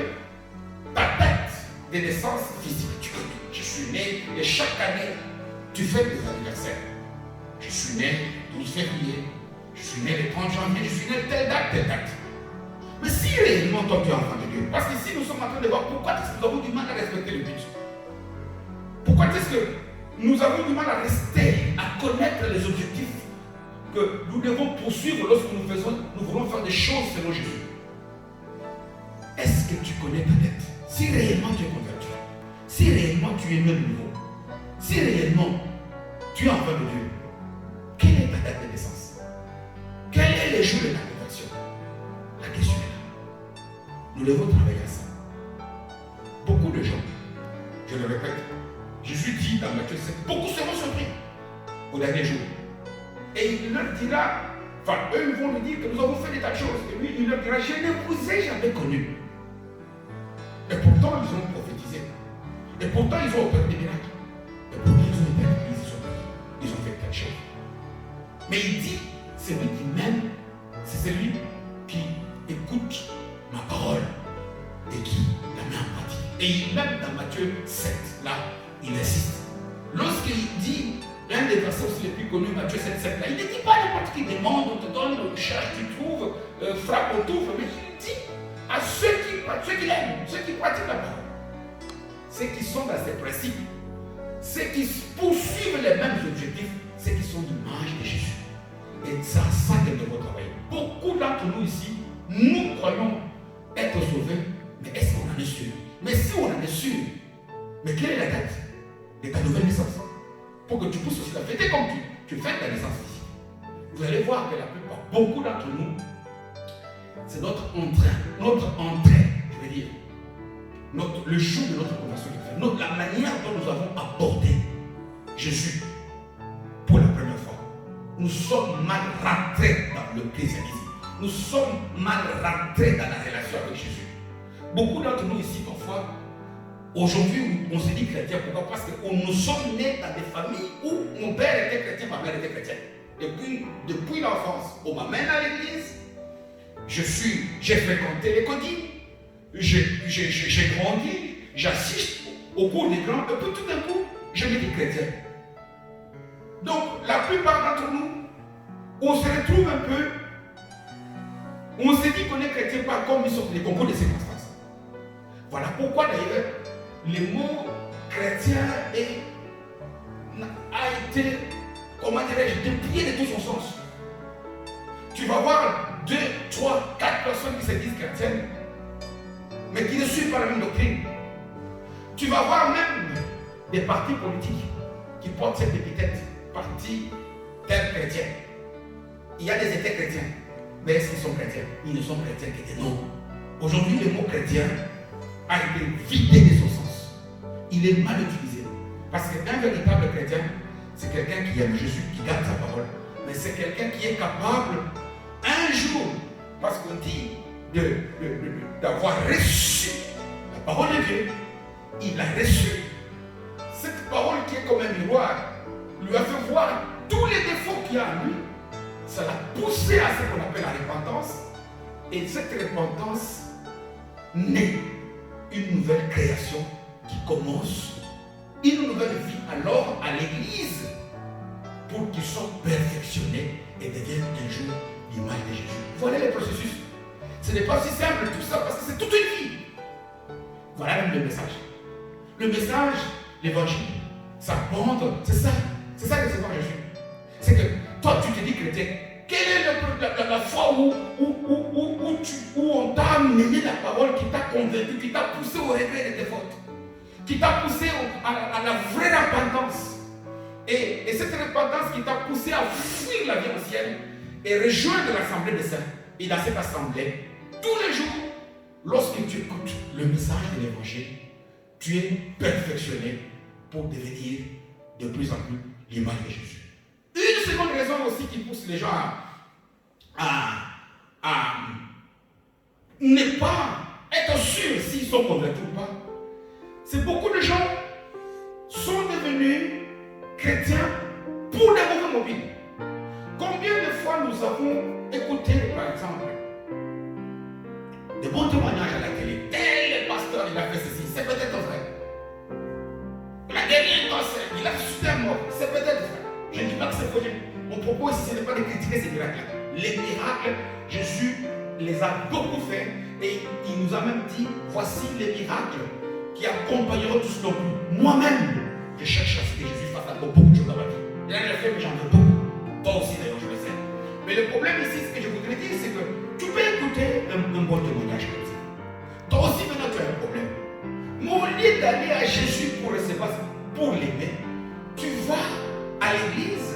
ta date de naissance physique, tu connais, je suis né et chaque année, tu fais des anniversaires. Je suis né le 12 février, je suis né le 30 janvier, je suis né telle date. Mais si réellement toi tu es enfant de Dieu, parce qu'ici nous sommes en train de voir pourquoi est-ce que nous avons du mal à respecter le but. Pourquoi est-ce que nous avons du mal à rester, à connaître les objectifs que nous devons poursuivre lorsque nous voulons faire des choses selon Jésus. Est-ce que tu connais ta dette? Si réellement tu es converti, si réellement tu es né de nouveau, si réellement tu es enfant de Dieu, quelle est ta date de naissance? Quel est le jour de ta conversion? La question est là. Nous devons travailler à ça. Beaucoup de gens, je le répète, Jésus dit dans Matthieu 7, beaucoup seront surpris au dernier jour. Et il leur dira, enfin, eux vont lui dire que nous avons fait des tas de choses. Et lui, il leur dira, je ne vous ai jamais connu. Et pourtant, ils ont prophétisé. Et pourtant, ils ont opéré des miracles. Et pourtant, ils ont été à l'église, ils ont fait quelque chose. Mais il dit, celui qui m'aime, c'est celui qui écoute ma parole et qui la met en pratique. Et même dans Matthieu 7, là, il insiste. Lorsqu'il dit, l'un des versets aussi les plus connus, Matthieu 7, 7, là, il ne dit pas n'importe qui demande, on te donne, on cherche, tu trouves, frappe, on t'ouvre, mais il dit à ceux qui l'aiment, ceux qui pratiquent la parole, ceux qui sont dans ces principes, ceux qui poursuivent les mêmes objectifs, ceux qui sont l'image de Jésus. Et c'est à ça qu'elle devrait travailler. Beaucoup d'entre nous ici, nous croyons être sauvés, mais est-ce qu'on en est sûr? Mais si on en est sûr, mais quelle est la date de ta nouvelle naissance? Pour que tu puisses aussi la fêter comme tu fêtes ta naissance ici. Vous allez voir que la plupart, beaucoup d'entre nous, c'est notre entrée, je veux dire, le jour de notre conversion, la manière dont nous avons abordé Jésus pour la première fois. Nous sommes mal rentrés dans le christianisme. Nous sommes mal rentrés dans la relation avec Jésus. Beaucoup d'entre nous ici, parfois, aujourd'hui, on se dit chrétien. Pourquoi? Parce que nous sommes nés dans des familles où mon père était chrétien, ma mère était chrétienne. Depuis l'enfance, on m'amène à l'église. J'ai fréquenté les codines. J'ai grandi. J'assiste au cours des grands. Et puis tout d'un coup, je me dis chrétien. Donc, la plupart d'entre nous, on se retrouve un peu. On se dit qu'on est chrétien pas comme ils sont des concours de circonstances. Voilà pourquoi d'ailleurs, le mot chrétien a été, comment dirais-je, déplié de tout son sens. Tu vas voir 2, 3, 4 personnes qui se disent chrétiennes, mais qui ne suivent pas la même doctrine. Tu vas voir même des partis politiques qui portent cette épithète, parti tel chrétien. Il y a des étés chrétiens, mais est-ce qu'ils sont chrétiens? Ils ne sont chrétiens que des noms. Aujourd'hui, le mot chrétien a été vidé de son sens. Il est mal utilisé. Parce qu'un véritable chrétien, c'est quelqu'un qui aime Jésus, qui garde sa parole. Mais c'est quelqu'un qui est capable, un jour, parce qu'on dit d'avoir reçu la parole de Dieu, il a reçu. Cette parole qui est comme un miroir, lui a fait voir tous les défauts qu'il y a en lui. Ça l'a poussé à ce qu'on appelle la repentance. Et cette repentance naît une nouvelle création qui commence, une nouvelle vie alors à l'église pour qu'ils soient perfectionnés et deviennent un jour l'image de Jésus. Voilà le processus. Ce n'est pas si simple tout ça parce que c'est toute une vie. Voilà même le message. Le message, l'évangile, ça bande, c'est ça que c'est pas Jésus. C'est que toi tu te dis chrétien. Quelle est la fois où on t'a amené la parole qui t'a convaincu, qui t'a poussé au regret de tes fautes, qui t'a poussé à la vraie repentance. Et cette repentance qui t'a poussé à fuir la vie ancienne et rejoindre l'assemblée des saints. Et dans cette assemblée, tous les jours, lorsque tu écoutes le message de l'évangile, tu es perfectionné pour devenir de plus en plus l'image de Jésus. Une seconde raison aussi qui pousse les gens à ne pas être sûrs s'ils sont convertis ou pas, c'est beaucoup de gens sont devenus chrétiens pour des mauvais mobiles. Combien de fois nous avons écouté, par exemple, des bons témoignages à la télé? Tel pasteur, il a fait ceci, c'est peut-être vrai. La dernière concert, il a ressuscité un mort, c'est peut-être vrai. Je ne dis pas que c'est faux. Mon propos ici, ce n'est pas de critiquer ces miracles. Les miracles, Jésus les a beaucoup faits et il nous a même dit, voici les miracles qui accompagneront tous nos plus. Moi-même, je cherche à ce que Jésus fasse encore beaucoup de choses dans ma vie. Il a fait que j'en veux beaucoup. Toi aussi d'ailleurs, je le sais. Mais le problème ici, ce que je voudrais dire, c'est que tu peux écouter un bon témoignage comme ça. Toi aussi maintenant tu as un problème. Mais au lieu d'aller à Jésus pour recevoir, pour l'aimer, tu vas à l'église.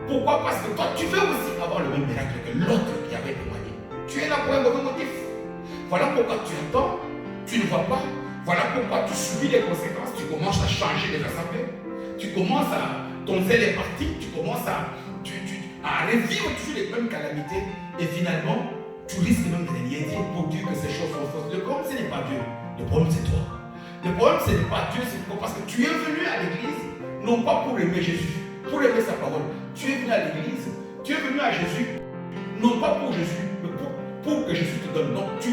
Pourquoi? Parce que toi, tu veux aussi avoir le même miracle que l'autre qui avait témoigné. Tu es là pour un mauvais motif. Voilà pourquoi tu attends, tu ne vois pas. Voilà pourquoi tu subis les conséquences. Tu commences à changer les assemblées. Tu commences à... Ton zèle est parti. Tu commences à revivre toujours les mêmes calamités. Et finalement, tu risques même de rien dire pour dire que ces choses sont fausses. Le problème, ce n'est pas Dieu. Le problème, c'est toi. Le problème, ce n'est pas Dieu. C'est parce que tu es venu à l'église, non pas pour aimer Jésus, pour aimer sa parole. Tu es venu à l'église, tu es venu à Jésus, non pas pour Jésus, mais pour que Jésus te donne. Donc tu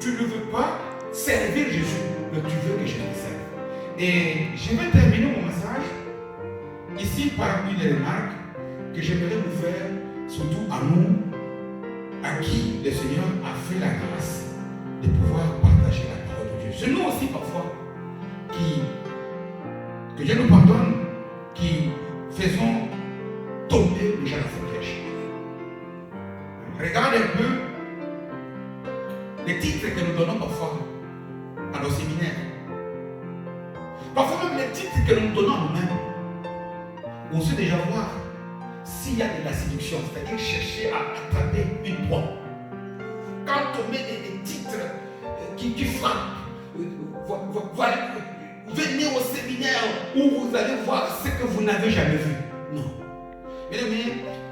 ne veux pas servir Jésus, mais tu veux que Jésus te serve. Et je vais terminer mon message ici par une remarque que j'aimerais vous faire, surtout à nous, à qui le Seigneur a fait la grâce de pouvoir partager la parole de Dieu. C'est nous aussi parfois que Que Dieu nous pardonne qui faisons tomber les gens dans cette piège. Regarde un peu les titres que nous donnons parfois à nos séminaires. Parfois même les titres que nous donnons à nous-mêmes. On sait déjà voir s'il y a de la séduction, c'est-à-dire chercher à attraper une proie. Quand on met des titres qui frappent, voilà, venez au séminaire où vous allez voir ce que vous n'avez jamais vu. Non. Mais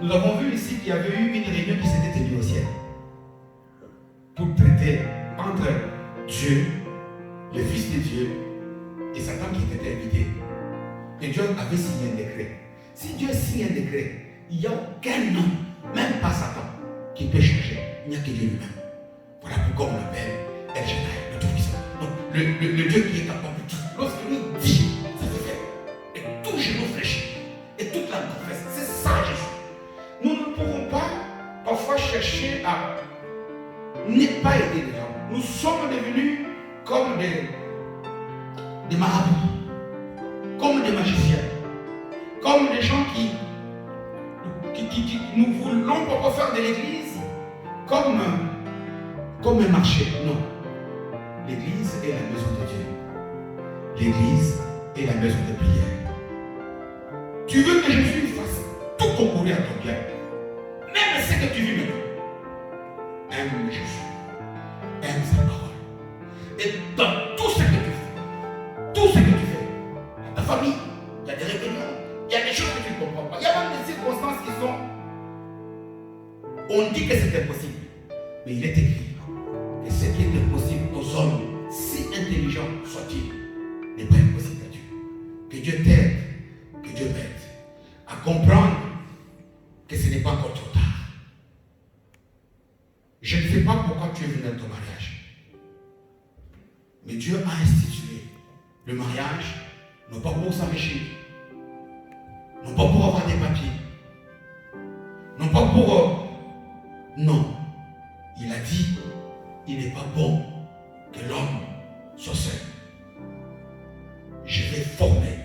nous avons vu ici qu'il y avait eu une réunion qui s'était tenue au ciel pour traiter entre Dieu, le Fils de Dieu, et Satan qui était invité. Et Dieu avait signé un décret. Si Dieu signe un décret, il n'y a aucun homme, même pas Satan, qui peut changer. Il n'y a que Dieu lui-même. Voilà pourquoi on l'appelle El Shaddai, le Tout-Puissant. Donc, le Dieu qui est capable de tout. Lorsqu'il dit, ça se fait. Et tout genou fléchit. Et toute la confesse. C'est ça Jésus. Nous ne pourrons pas parfois chercher à ne pas aider les gens. Nous sommes devenus comme des marabouts, comme des magiciens, comme des gens qui nous voulons pas faire de l'église comme un marché. Non. L'église est la maison de Dieu. L'église est la maison de prière. Tu veux que Jésus fasse tout concourir à ton bien, même ce que tu vis maintenant. Aime Jésus. Aime sa parole. Et dans tout ce que tu fais, dans ta famille, il y a des rébellions, il y a des choses que tu ne comprends pas. Il y a même des circonstances qui sont. On dit que c'est impossible. Mais il est écrit que ce qui est impossible aux hommes, si intelligents soient-ils, n'est pas impossible à Dieu. Que Dieu t'aide, que Dieu m'aide à comprendre que ce n'est pas encore trop tard. Je ne sais pas pourquoi tu es venu dans ton mariage. Mais Dieu a institué le mariage, non pas pour s'enrichir, non pas pour avoir des papiers, non pas pour... non. Il a dit, il n'est pas bon que l'homme soit seul. Je vais former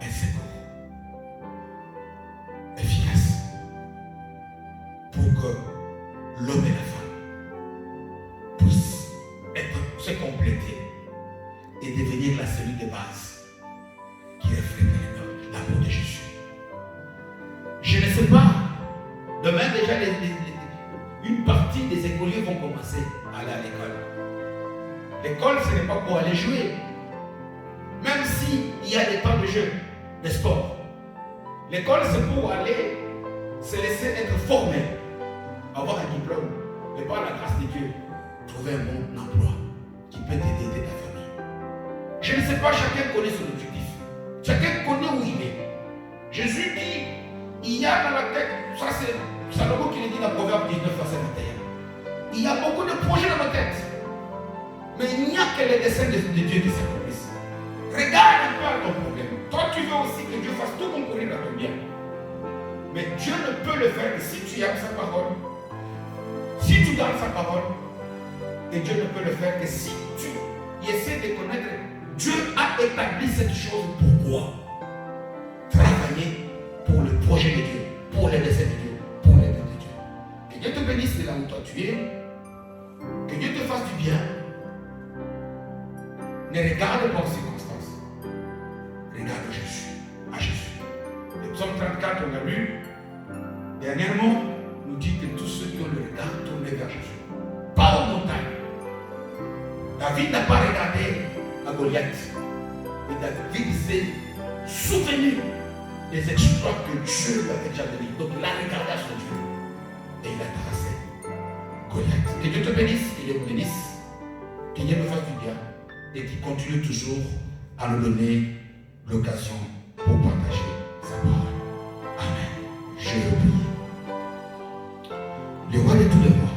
un secours efficace pour que l'homme et la femme puissent se compléter et devenir la cellule de base qui reflète l'amour de Jésus. Je ne sais pas, demain déjà une partie des écoliers vont commencer à aller à l'école. L'école, ce n'est pas pour aller jouer. Même s'il y a des temps de jeu, de sport. L'école, c'est pour aller se laisser être formé, avoir un diplôme, et par la grâce de Dieu, trouver un bon emploi qui peut t'aider ta famille. Je ne sais pas, chacun connaît son objectif. Chacun connaît où il est. Jésus dit, il y a dans la tête, ça c'est Salomon qui le dit dans Proverbe 19, verset 21. Il y a beaucoup de projets dans la tête. Mais il n'y a que les desseins de Dieu qui s'accomplissent. Regarde un peu à ton problème. Toi, tu veux aussi que Dieu fasse tout concourir à ton bien. Mais Dieu ne peut le faire que si tu aimes sa parole, si tu donnes sa parole, et Dieu ne peut le faire que si tu essaies de connaître. Dieu a établi cette chose pourquoi? Travailler pour le projet de Dieu, pour les desseins de Dieu, pour les de Dieu. Que Dieu te bénisse de là où toi tu es, que Dieu te fasse du bien. Ne regarde pas aux circonstances. Regarde Jésus, à Jésus. Le psaume 34, on a lu, dernièrement, nous dit que tous ceux qui ont le regard tournés vers Jésus, pas aux montagnes. David n'a pas regardé à Goliath, mais David s'est souvenu des exploits que Dieu lui avait déjà donnés. Donc il a regardé à son Dieu et il a tracé Goliath. Que Dieu te bénisse, que Dieu me bénisse, que Dieu me fasse du bien et qu'il continue toujours à nous donner l'occasion pour partager sa parole. Amen. Je veux prier. Le roi de tous les rois,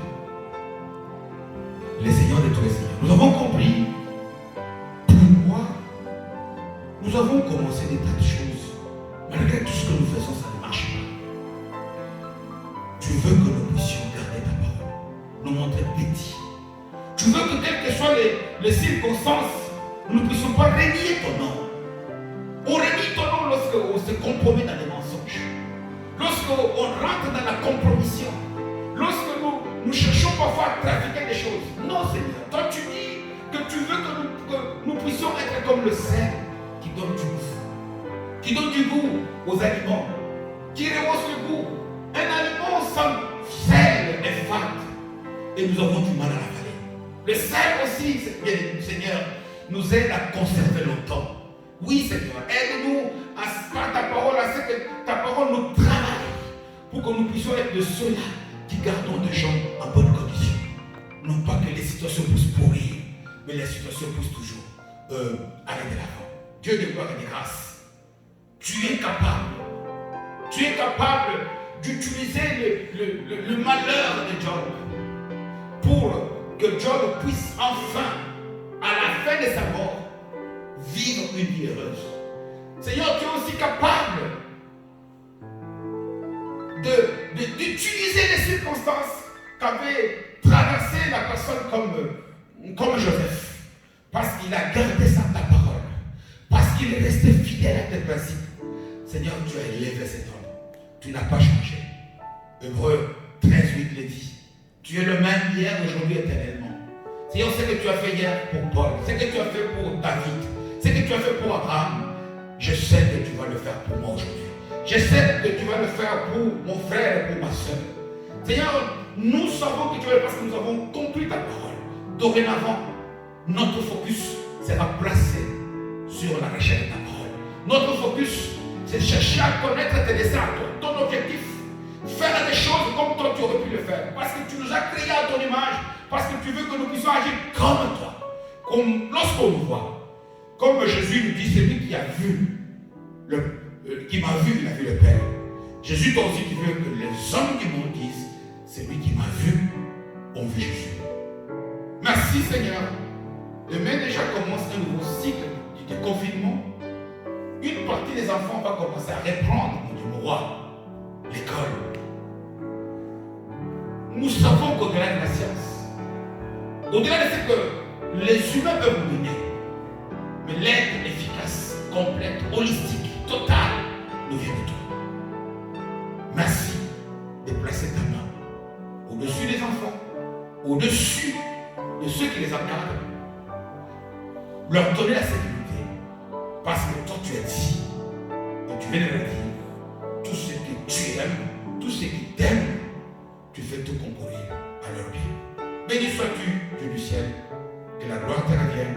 les seigneurs de tous les seigneurs, nous avons compris pourquoi nous avons commencé des tas de choses. Malgré tout ce que nous faisons, ça ne marche pas. Tu veux que nous puissions garder ta parole, nous montrer petit. Tu veux que quelque que soient les circonstances, nous ne puissions pas renier ton nom. On renie ton nom lorsqu'on se compromet dans les mensonges. Lorsqu'on rentre dans la compromission. Lorsque nous cherchons parfois à trafiquer des choses. Non, Seigneur. Toi, tu dis que tu veux que nous puissions être comme le sel qui donne du goût. Qui donne du goût aux aliments. Qui rehausse le goût. Un aliment sans sel est fade. Et nous avons du mal à l'avaler. Le sel aussi, Seigneur, nous aide à conserver longtemps. Oui, Seigneur, aide-nous par ta parole, à ce que ta parole nous travaille pour que nous puissions être de ceux-là qui gardons des gens en bonne condition. Non pas que les situations puissent pourrir, mais les situations puissent toujours aller de l'avant. Dieu de gloire et de grâce, tu es capable. Tu es capable d'utiliser le malheur de Job pour que Job puisse enfin, à la fin de sa mort, vivre une vie heureuse. Seigneur, tu es aussi capable d'utiliser les circonstances qu'avait traversé la personne comme Joseph. Parce qu'il a gardé ta parole. Parce qu'il est resté fidèle à tes principes. Seigneur, tu as élevé cet homme. Tu n'as pas changé. Hébreux 13:8 le dit. Tu es le même hier, aujourd'hui, éternellement. Seigneur, ce que tu as fait hier pour Paul, ce que tu as fait pour David, ce que tu as fait pour Abraham, je sais que tu vas le faire pour moi aujourd'hui. Je sais que tu vas le faire pour mon frère et pour ma soeur. Seigneur, nous savons que tu vas le faire parce que nous avons compris ta parole. Dorénavant, notre focus sera placé sur la recherche de ta parole. Notre focus, c'est chercher à connaître tes desseins, ton objectif. Faire des choses comme toi tu aurais pu le faire. Parce que tu nous as créés à ton image. Parce que tu veux que nous puissions agir comme toi. Comme lorsqu'on nous voit. Comme Jésus nous dit, celui qui a vu, qui m'a vu, il a vu le Père. Jésus toi aussi, tu veux que les hommes du monde disent, celui qui m'a vu, ont vu Jésus. Merci Seigneur. Demain déjà commence un nouveau cycle de confinement. Une partie des enfants va commencer à reprendre, mon roi, l'école. Nous savons qu'au-delà de la science, au-delà de ce que les humains peuvent nous donner, mais l'aide efficace, complète, holistique, totale, nous vient de toi. Merci de placer ta main au-dessus des enfants, au-dessus de ceux qui les encadrent, leur donner la sécurité, parce que toi tu as dit, et tu viens de le dire, tout ce que tu aimes, tout ce qui t'aime, tu fais tout concourir à leur bien. Béni sois-tu, Dieu du ciel, que la gloire te revienne,